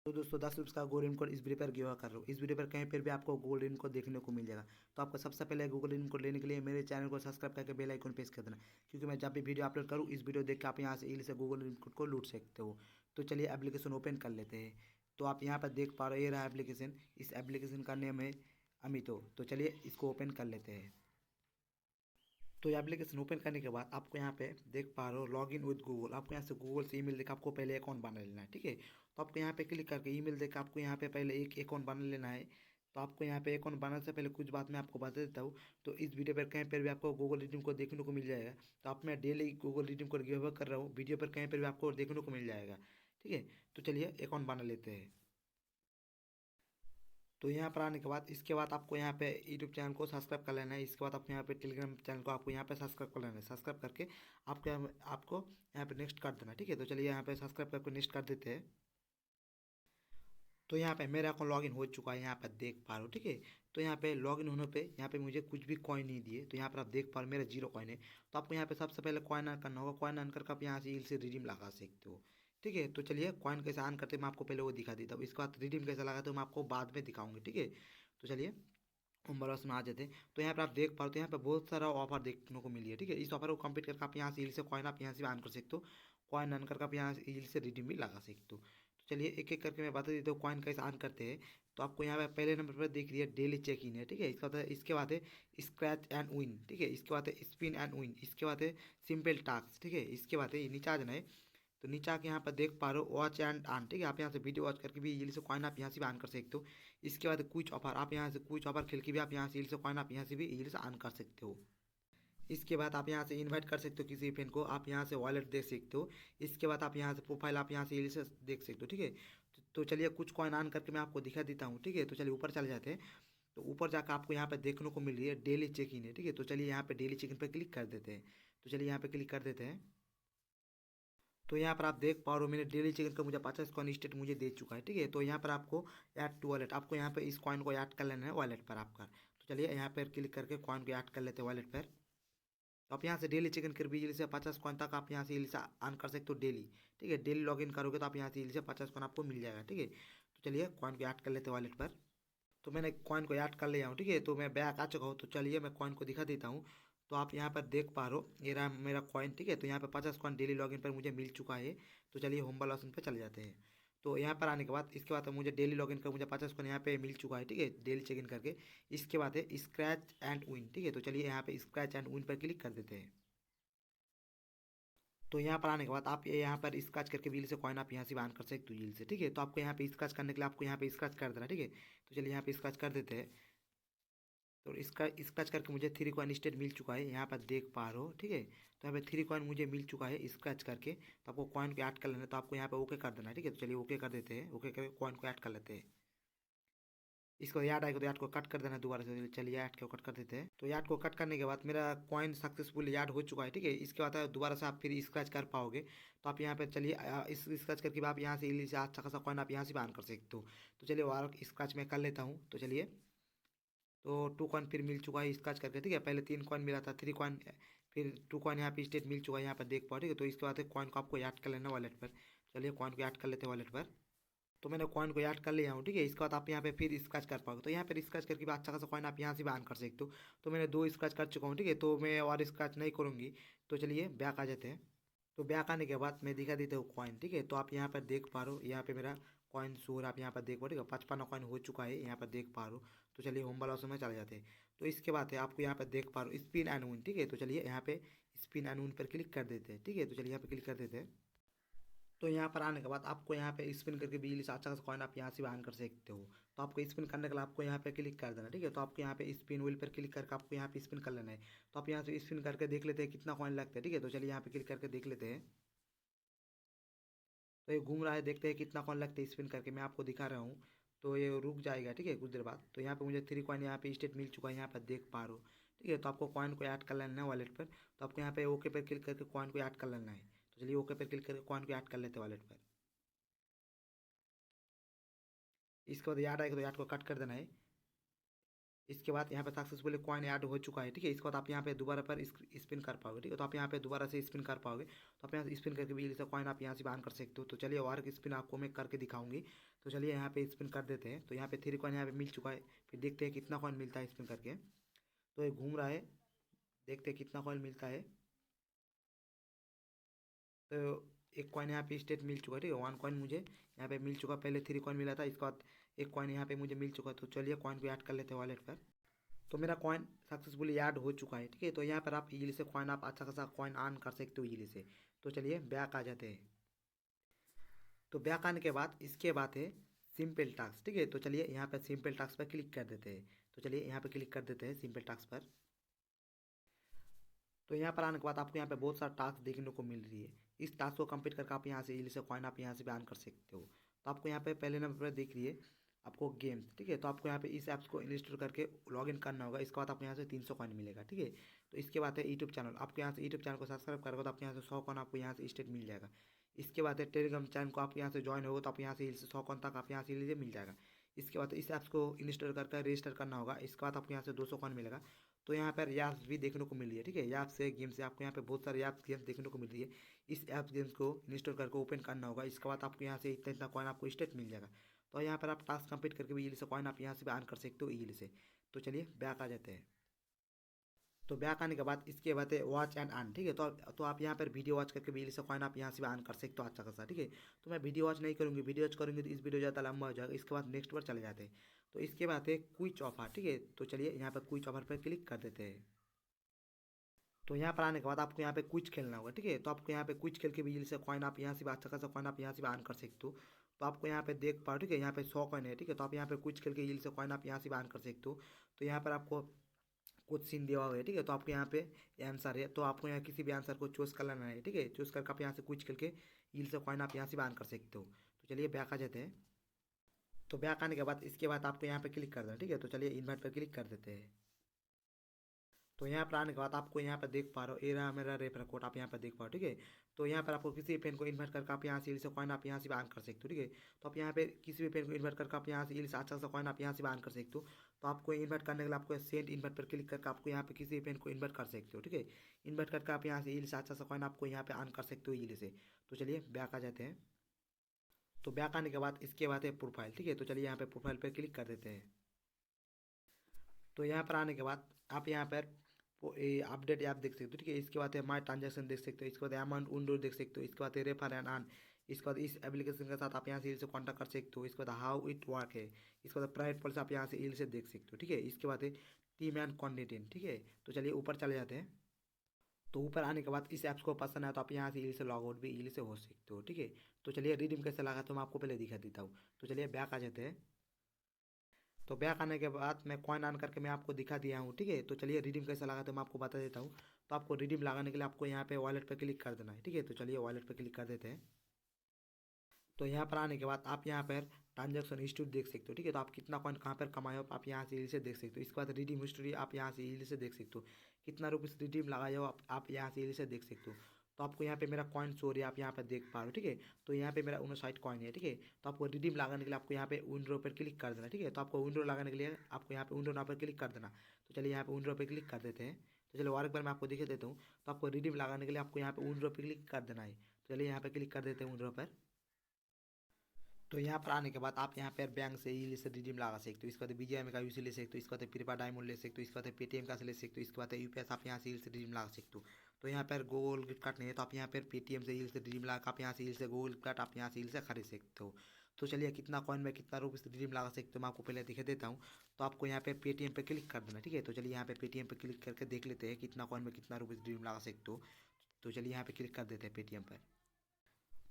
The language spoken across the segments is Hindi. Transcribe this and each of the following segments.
तो दोस्तों 10 रुपये का गोल्डन कोड इस वीडियो पर गिव कर रहा हूँ। इस वीडियो पर कहीं पर भी आपको गोल्डन कोड देखने को मिल जाएगा। तो आपको सबसे पहले गोल्डन कोड लेने के लिए मेरे चैनल को सब्सक्राइब करके बेल आइकन प्रेस कर देना, क्योंकि मैं जब भी वीडियो अपलोड करूँ इस वीडियो देख के आप यहाँ से इजीली से गोल्डन कोड को लूट सकते हो। तो चलिए एप्लीकेशन ओपन कर लेते हैं। तो आप यहाँ पर देख पा रहे हो, ये रहा एप्लीकेशन। इस एप्लीकेशन का नेम है अमितो। तो चलिए इसको ओपन कर लेते हैं। तो ये एप्लीकेशन ओपन करने के बाद आपको यहाँ पे देख पा रहे हो लॉगिन विद गूगल। आपको यहाँ से गूगल से ईमेल देकर आपको पहले अकाउंट बना लेना है, ठीक है। तो आपको यहाँ पे क्लिक करके ईमेल देकर आपको यहाँ पे पहले एक अकाउंट बना लेना है। तो आपको यहाँ पे अकाउंट बनाने से पहले कुछ बात मैं आपको बता देता हूँ। तो इस वीडियो पर कहीं पर भी आपको गूगल रिडीम कोड देखने को मिल जाएगा। तो आप मैं daily Google redeem code give कर रहा हूँ, वीडियो पर कहीं पर भी आपको देखने को मिल जाएगा, ठीक है। तो चलिए अकाउंट बना लेते हैं। तो यहाँ पर आने के बाद इसके बाद आपको यहाँ पे यूट्यूब चैनल को सब्सक्राइब कर लेना है। इसके बाद आपको यहाँ पे टेलीग्राम चैनल को आपको यहाँ पे सब्सक्राइब कर लेना है। सब्सक्राइब करके आपको यहाँ पे नेक्स्ट कर देना है, ठीक है। तो चलिए यहाँ पे सब्सक्राइब करके नेक्स्ट कर देते हैं। तो यहाँ पे मेरा अकाउंट लॉगिन हो चुका है, यहाँ पर देख पा रहे हो, ठीक है। तो यहाँ पे लॉगिन होने पे यहाँ पे मुझे कुछ भी कॉइन नहीं दिए। तो यहाँ पर आप देख पा रहे हो मेरा 0 कॉइन है। तो आपको यहाँ पे सबसे पहले कॉइन अर्न करना होगा। कॉइन अर्न करके आप यहाँ से से रिडीम लगा सकते हो, ठीक है। तो चलिए कॉइन कैसे अर्न करते हैं मैं आपको पहले वो दिखा देता हूँ। इसके बाद रिडीम कैसे लगाते हो मैं आपको बाद में दिखाऊंगी, ठीक है। तो चलिए हम बरस में आ जाते हैं। तो यहाँ पर आप देख पा रहे हो, तो यहाँ पे बहुत सारा ऑफर देखने को मिली है, ठीक है। इस ऑफर को कंप्लीट करके आप यहाँ से इजीली से कॉइन आप यहाँ से अर्न कर सकते हो। कॉइन अर्न करके आप यहाँ से इजीली से रिडीम भी लगा सकते हो। तो चलिए एक एक करके मैं बता देता हूँ कॉइन कैसे अर्न करते हैं। तो आपको यहाँ पे पहले नंबर पर देख रही है डेली चेक इन है, ठीक है। इसके बाद है स्क्रैच एंड विन, ठीक है। इसके बाद है स्पिन एंड विन। इसके बाद है सिंपल टास्क, ठीक है। इसके बाद है नीचे आ जाना है। तो नीचे आके यहाँ पर देख पा रहे हो वॉच एंड अर्न, ठीक है। आप यहाँ से वीडियो वॉच करके भी इजीली से कॉइन आप यहाँ से भी अर्न कर सकते हो। इसके बाद कुछ ऑफर, आप यहाँ से कुछ ऑफर खेल के भी आप यहाँ से इजीली से कॉइन आप यहाँ से भी इजीली से अर्न कर सकते हो। इसके बाद आप यहाँ से इनवाइट कर सकते हो किसी फ्रेंड को, आप यहाँ से वॉलेट देख सकते हो। इसके बाद आप यहाँ से प्रोफाइल आप यहाँ से इजीली से देख सकते हो, ठीक है। तो चलिए कुछ कॉइन अर्न करके मैं आपको दिखा देता हूँ, ठीक है। तो चलिए ऊपर चले जाते हैं। तो ऊपर जाकर आपको यहाँ पे देखने को मिल रही है डेली चेक इन है, ठीक है। तो चलिए यहाँ पे डेली चेक इन पर क्लिक कर देते हैं। तो चलिए यहाँ पे क्लिक कर देते हैं। तो यहाँ पर आप देख पा रहे हो मेरे डेली चेक का मुझे 50 कॉइन स्टेट मुझे दे चुका है, ठीक है। तो यहाँ पर आपको ऐड टू वॉलेट, आपको यहाँ पे इस कॉइन को ऐड कर लेना है वॉलेट पर आपका। तो चलिए यहाँ पर क्लिक करके कॉइन को ऐड कर लेते हैं वॉलेट पर। तो आप यहाँ से डेली चेक इन कर भी से 50 कॉइन तक आप यहाँ से इजीली से अर्न कर सकते हो डेली, ठीक है। डेली लॉग इन करोगे तो आप यहाँ से इजीली से 50 कॉइन आपको मिल जाएगा, ठीक है। तो चलिए कॉइन को ऐड कर लेते हैं वॉलेट पर। तो मैंने कॉइन को ऐड कर लिया हूँ, ठीक है। तो मैं बैक आ चुका हूँ। तो चलिए मैं कॉइन को दिखा देता हूँ। तो आप यहाँ पर देख पा रहे हो ये रहा मेरा कॉइन, ठीक है। तो यहाँ पर 50 कॉइन डेली लॉगिन पर मुझे मिल चुका है। तो चलिए होम वाला ऑप्शन पर चले जाते हैं। तो यहाँ पर आने के बाद इसके बाद मुझे डेली लॉगिन कर मुझे 50 कॉइन यहाँ पे मिल चुका है, ठीक है, डेली चेक इन करके। इसके बाद है स्क्रैच एंड विन, ठीक है। तो चलिए यहाँ पे स्क्रैच एंड विन पर क्लिक कर देते हैं। तो यहाँ पर आने के बाद आप ये यहाँ पर स्क्रैच करके व्हील से कॉइन आप यहाँ से बान कर सकते हो व्हील से, ठीक है। तो आपको यहाँ पे स्क्रैच करने के लिए आपको यहाँ पे स्क्रैच कर देना, ठीक है। तो चलिए यहाँ पे स्क्रैच कर देते हैं। तो इसका स्क्रैच करके मुझे 3 कॉइन स्टेट मिल चुका है, यहाँ पर देख पा रहे हो, ठीक है। तो यहाँ पे 3 कॉइन मुझे मिल चुका है स्क्रैच करके। तो आपको कॉइन को ऐड कर लेना है। तो आपको यहाँ पे ओके कर देना है, ठीक है। तो चलिए ओके कर देते हैं। ओके करके कॉइन को ऐड कर लेते हैं। इसको याद आएगा तो याद को कट कर देना दोबारा से। चलिए याद को कट कर देते हैं। तो याद को कट करने के बाद मेरा कॉइन सक्सेसफुल याद हो चुका है, ठीक है। इसके बाद दोबारा से आप फिर स्क्रैच कर पाओगे। तो आप यहाँ पे चलिए इस स्क्रैच करके आप यहाँ से इजीली से अच्छा खासा कॉइन आप यहाँ से बान कर सकते हो। तो चलिए वार स्क्रैच मैं कर लेता हूँ। तो चलिए तो 2 कॉइन फिर मिल चुका है स्क्रैच करके, ठीक है। पहले 3 कॉइन मिला था, 3 कॉइन फिर 2 कॉइन यहाँ पे स्टेट मिल चुका है, यहाँ पर देख पाओ, ठीक है। तो इसके बाद कॉइन को आपको ऐड कर लेना वॉलेट पर। चलिए कॉइन को ऐड कर लेते हैं वॉलेट पर। तो मैंने कॉइन को ऐड कर लिया हूँ, ठीक है। इसके बाद आप यहाँ पे फिर स्क्रैच कर पाओगे। तो यहाँ पर स्क्रैच करके भी अच्छा खासा कॉइन आप यहाँ से भी अर्न कर सकते हो। तो मैंने 2 स्क्रैच कर चुका हूँ, ठीक है। तो मैं और स्क्रैच नहीं करूँगी। तो चलिए बैक आ जाते हैं। तो बैक आने के बाद मैं दिखा देता हूँ कॉइन, ठीक है। तो आप यहाँ पर देख पा रहे हो, यहाँ पे मेरा कॉइन शो आप यहाँ पर देख पा रहे हो, 55 कॉइन हो चुका है, यहाँ पर देख पा रहे हो। तो चलिए होम वाला ऑप्शन में चले जाते हैं। तो इसके बाद है आपको यहाँ पर देख पा रहे हो स्पिन एंड विन, ठीक है। तो चलिए यहाँ पे स्पिन एंड विन पर क्लिक कर देते हैं, ठीक है। तो चलिए यहाँ पे क्लिक कर देते हैं। तो यहाँ पर आने के बाद आपको यहाँ पे स्पिन करके बिजली से अच्छा खासा कॉइन आप यहाँ से भी अर्न कर सकते हो। तो आपको स्पिन करने के लिए आपको यहाँ पे क्लिक कर देना, ठीक है। तो आपको यहाँ पे स्पिन व्हील पर क्लिक करके आपको यहाँ पे स्पिन कर लेना है। तो आप यहाँ से स्पिन करके देख लेते हैं कितना कॉइन लगता है, ठीक है। तो चलिए यहाँ पे क्लिक करके देख लेते हैं। तो ये घूम रहा है, देखते हैं कितना कॉइन लगता है स्पिन करके, मैं आपको दिखा रहा हूँ। तो ये रुक जाएगा, ठीक है, कुछ देर बाद। तो यहाँ पे मुझे 3 कॉइन यहाँ पे स्टेट मिल चुका है, यहाँ पर देख पा रहे हो, ठीक है। तो आपको कॉइन को ऐड कर लेना है वॉलेट पर। तो आपको यहाँ पे ओके पर क्लिक करके कॉइन को ऐड कर लेना है। तो चलिए ओके पर क्लिक करके कॉइन को ऐड कर लेते हैं वॉलेट पर। इसके बाद याद आएगा तो याद को कट कर देना है। इसके बाद यहाँ पे सक्सेसफुली कॉइन ऐड हो चुका है, ठीक है। इसके बाद आप यहाँ पे दोबारा पर स्पिन कर पाओगे, ठीक है। तो आप यहाँ पे दोबारा से स्पिन कर पाओगे। तो आप यहाँ से स्पिन करके भी इसे कॉइन आप यहाँ से बान कर सकते हो। तो चलिए और स्पिन आपको मैं करके दिखाऊंगी तो चलिए यहाँ पे स्पिन कर देते हैं। तो यहाँ पे 3 कॉइन यहाँ पे मिल चुका है। फिर देखते हैं कितना कॉइन मिलता है स्पिन करके। तो ये घूम रहा है, देखते हैं कितना कॉइन मिलता है। तो एक कॉइन यहाँ पे स्टेट मिल चुका है, ठीक है। 1 कॉइन मुझे यहाँ पे मिल चुका, पहले 3 कॉइन मिला था, इसके बाद एक कॉइन यहाँ पे मुझे मिल चुका है। तो चलिए कॉइन को ऐड कर लेते हैं वॉलेट पर। तो मेरा कॉइन सक्सेसफुली ऐड हो चुका है, ठीक है। तो यहाँ पर आप इजीली से कॉइन, आप अच्छा खासा कॉइन अर्न कर सकते हो इजीली से। तो चलिए बैक आ जाते हैं। तो बैक आने के बाद इसके बाद है सिंपल टास्क, ठीक है। तो चलिए यहाँ पर सिंपल टास्क पर क्लिक कर देते हैं। तो चलिए यहाँ पर क्लिक कर देते हैं सिंपल टास्क पर। तो यहाँ पर आने के बाद आपको यहाँ पे बहुत सारा टास्क देखने को मिल रही है। इस टास्क को कंप्लीट करके आप यहाँ से इजीली से कॉइन आप यहाँ से भी अर्न कर सकते हो। तो आपको यहाँ पे पहले नंबर पर देख रही आपको गेम्स, ठीक है। तो आपको यहाँ पे इस ऐप्स को इंस्टॉल करके लॉगिन करना होगा। इसके बाद आपको यहाँ से 300 कॉइन मिलेगा, ठीक है। तो इसके बाद है यूट्यूब चैनल, आपको यहाँ से यूट्यूब चैनल को सब्सक्राइब करोगे तो आपको यहाँ से 100 कॉइन आपको यहाँ से स्टेट मिल जाएगा। इसके बाद है टेलीग्राम चैनल को आप यहाँ से ज्वाइन होगा तो आप यहाँ से 100 कॉइन तक आप यहाँ से इजीली मिल जाएगा। इसके बाद इस ऐप्स को इंस्टॉल करके रजिस्टर करना होगा। इसके बाद आपको यहाँ से 200 कॉइन मिलेगा। तो यहाँ पर ऐप्स भी देखने को मिल रही है, ठीक है। ऐप्स से गेम से आपको यहाँ पे बहुत सारे ऐप्स गेम्स देखने को मिल रही है। इस ऐप्स गेम्स को इंस्टॉल करके ओपन करना होगा। इसके बाद आपको यहाँ से इतना इतना कॉइन आपको स्टेट मिल जाएगा। तो यहाँ पर आप टास्क कंप्लीट करके भी इजीली से कॉइन आप यहाँ से भी अर्न कर सकते हो इजीली से। तो चलिए बैक आ जाते हैं। तो बैक आने के बाद इसके बाद है वॉच एंड अर्न, ठीक है। तो आप यहाँ पर वीडियो वॉच करके भी इजीली से कॉइन आप यहाँ से भी अर्न कर सकते हो अच्छा खासा, ठीक है। तो मैं वीडियो वॉच नहीं करूँगी, वीडियो वॉच करूँगी तो इस वीडियो ज़्यादा लंबा हो जाएगा। इसके बाद नेक्स्ट पर चले जाते हैं। तो इसके बाद है क्विच ऑफर, ठीक है। तो चलिए यहाँ पर क्विच ऑफर पर क्लिक कर देते हैं। तो यहाँ पर आने के बाद आपको यहाँ पे क्विज खेलना होगा, ठीक है। तो आपको यहाँ पे क्विज खेल के भी इजीली से कॉइन आप यहाँ से भी अच्छा खासा कॉइन आप यहाँ से भी अर्न कर सकते हो। तो आपको यहाँ पे देख पाओ, ठीक है। यहाँ पे 100 कॉइन है, ठीक है। तो आप यहाँ पे क्विज खेल के इजीली से कॉइन आप यहाँ से भी अर्न कर सकते हो। तो यहाँ पर आपको कुछ सीन दिया हुआ है, ठीक है। तो आपको यहाँ पे आंसर है, तो आपको यहाँ किसी भी आंसर को चूज कर लेना है, ठीक है। चूज करके आप यहाँ से क्विज खेल के इजीली से कॉइन आप यहाँ से भी अर्न कर सकते हो। तो चलिए बैक आ जाते हैं। तो बैक आने के बाद इसके बाद आपको यहाँ पे क्लिक कर देना, ठीक है। तो चलिए इन्वाइट पर क्लिक कर देते हैं। तो यहाँ पर आने के बाद आपको यहाँ पर देख पा रहे हो, ये रहा मेरा रेफर कोड, आप यहाँ पर देख पाओ, ठीक है। तो यहाँ पर आपको किसी भी पेन को इन्वर्ट करके आप यहाँ से इलीसे कॉइन आप यहाँ से भी अर्न कर सकते हो, ठीक है। तो आप यहाँ पे किसी भी पेन को इन्वर्ट करके आप यहाँ से इलीसे अच्छा सा कॉइन आप यहाँ से भी अर्न कर सकते हो। तो आपको इन्वर्ट करने के लिए आपको सेंड इन्वर्ट पर क्लिक करके आपको यहाँ पे किसी भी पेन को इन्वर्ट कर सकते हो, ठीक है। इन्वर्ट करके आप यहाँ से इलीसे अच्छा सा कॉइन आपको यहाँ पे अर्न कर सकते हो इली से। तो चलिए बैक आ जाते हैं। तो बैक आने के बाद इसके बाद है प्रोफाइल, ठीक है। तो चलिए यहाँ पे प्रोफाइल पर क्लिक कर देते हैं। तो यहाँ पर आने के बाद आप यहाँ पर अपडेट ऐप देख सकते हो, ठीक है। इसके बाद है माई ट्रांजेक्शन देख सकते हो। इसके बाद अमाउंट उंडो देख सकते हो। इसके बाद है रेफर एंड अर्न। इसके बाद इस एप्लीकेशन के साथ आप यहाँ से इल से कॉन्टैक्ट कर सकते हो। इसके बाद हाउ इट वर्क है। इसके बाद प्राइवेट पॉलिसी आप यहाँ से इल से देख सकते हो, ठीक है। इसके बाद है टीम एंड कॉन्टेंट, ठीक है। तो चलिए ऊपर चले जाते हैं। तो ऊपर आने के बाद इस ऐप्स को पसंद है तो आप यहाँ से इल से लॉग आउट भी इल से हो सकते हो, ठीक है। तो चलिए रिडीम कैसे लगा तो मैं आपको पहले दिखा देता हूँ। तो चलिए बैक आ जाते हैं। तो बैक आने के बाद मैं कॉइन ऑन करके मैं आपको दिखा दिया हूँ, ठीक है। तो चलिए रिडीम कैसे लगा तो मैं आपको बता देता हूँ। तो आपको रिडीम लगाने के लिए आपको यहाँ पे वॉलेट पर क्लिक कर देना है, ठीक है। तो चलिए वॉलेट पर क्लिक कर देते हैं। तो यहाँ पर आने के बाद आप यहाँ पर ट्रांजेक्शन हिस्ट्री देख सकते हो, ठीक है। तो आप कितना कॉइन कहाँ पर कमाए हो आप यहाँ से इजीली से देख सकते हो। इसके बाद रिडीम हिस्ट्री आप यहाँ से इजीली से देख सकते हो। कितना रुपीस रिडीम लगाए हो आप यहाँ से इजीली से देख सकते हो। तो आपको यहाँ पे मेरा कॉइन सो रही है, आप यहाँ पर देख पा रहे हो, ठीक है। तो यहाँ पे मेरा 59 कॉइन है, ठीक है। तो आपको रिडीम लगाने के लिए आपको यहाँ पे विंड्रो पर क्लिक कर देना, ठीक है। तो आपको विंड्रो लगाने के लिए आपको यहाँ पे विंड्रो ना पर क्लिक कर देना। तो चलिए यहाँ पे विंड्रो पर क्लिक कर देते हैं। तो चलिए और एक बार मैं आपको दिखा देता हूँ। तो आपको रिडीम लगाने के लिए आपको यहाँ पे विंड्रो पर क्लिक कर देना है। तो चलिए यहाँ पे क्लिक कर देते हैं विंड्रो पर। तो यहाँ पर आने के बाद आप यहाँ पर बैंक से इजीली से रिडीम लगा सकते हो। इसके बाद बीजीएम का यूसी ले सकते हो। इसके बाद प्रीपा डायमंड ले सकते हो। इसके बाद पेटीएम का से ले सकते हो। इसके बाद यूपीएस आप यहाँ से इजीली से रिडीम लगा सकते हो। तो यहाँ पर गूगल गिफ्ट कार्ड नहीं है तो आप यहाँ पर पेटीएम से इजीली से रिडीम लगा आप यहाँ से इजीली से गूगल गिफ्ट कार्ड आप यहाँ से इजीली से खरीद सकते हो। तो चलिए कितना कॉइन में कितना रुपये से रिडीम लगा सकते हो मैं आपको पहले दिखा देता हूँ। तो आपको यहाँ पे पेटीएम पे क्लिक कर देना, ठीक है। तो चलिए यहाँ पे पेटीएम पे क्लिक करके देख लेते हैं कितना कॉइन में कितना रुपये रिडीम लगा सकते हो। तो चलिए यहाँ पे क्लिक कर देते हैं पेटीएम पर।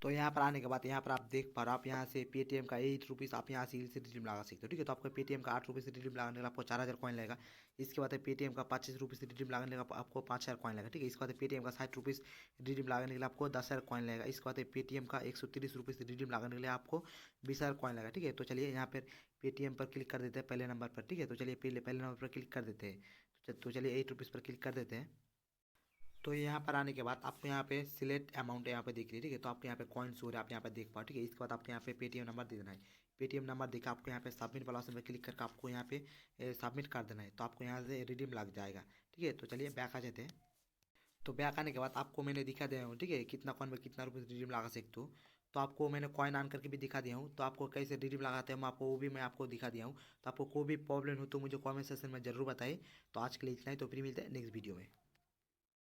तो यहाँ पर आने के बाद यहाँ पर आप देख पा रहे हो आप यहाँ से पेटीएम का 8 रुपीज़ आप यहाँ से इजीली से रिडीम लगा सकते हो, ठीक है। तो आपको पेटीएम का 8 रुपये से रिडीम लगाने का आपको 4000 कॉइन लगेगा। इसके बाद पेटीएम का 25 रुपये से रिडीम लगाने का आपको 5000 कॉइन लगेगा, ठीक है। इसके बाद पेटीएम का 60 रुपीज़ रिडीम लगाने के लिए आपको 10,000 कॉइन लगेगा। इसके बाद पेटीएम का 130 रुपये से रिडीम लगाने के लिए आपको 20,000 कॉइन लगेगा, ठीक है। तो चलिए यहाँ पर पेटीएम पर क्लिक कर देते हैं पहले नंबर पर, ठीक है। तो चलिए पहले नंबर पर क्लिक कर देते हैं। तो चलिए 8 रुपीज़ पर क्लिक कर देते हैं। तो यहाँ पर आने के बाद आपको यहाँ पे सिलेक्ट अमाउंट यहाँ पे दिख रही है, ठीक है। तो आपको यहाँ पे कॉइन्स हो रहा है आप यहाँ पे देख पाओ, ठीक है। इसके बाद आपको यहाँ पे पेटीएम नंबर दे देना है। पेटीएम नंबर देखा आपको यहाँ पे सबमिट वाला ऑप्शन पे क्लिक करके आपको यहाँ पे सबमिट कर देना है। तो आपको यहाँ से रिडीम लग जाएगा, ठीक है। तो चलिए बैक आ जाते हैं। तो बैक आने के बाद आपको मैंने दिखा दिया हूँ, ठीक है, कितना कॉइन में कितना रुपये रिडीम लगा सकते हो। तो तो आपको मैंने कॉइन ऑन करके भी दिखा दिया हूँ। तो आपको कैसे रिडीम लगाते हैं मैं आपको दिखा दिया हूँ। तो आपको कोई भी प्रॉब्लम हो तो मुझे कॉमेंट सेक्शन में ज़रूर बताइए। तो आज के लिए इतना ही, तो फिर मिलते हैं नेक्स्ट वीडियो में।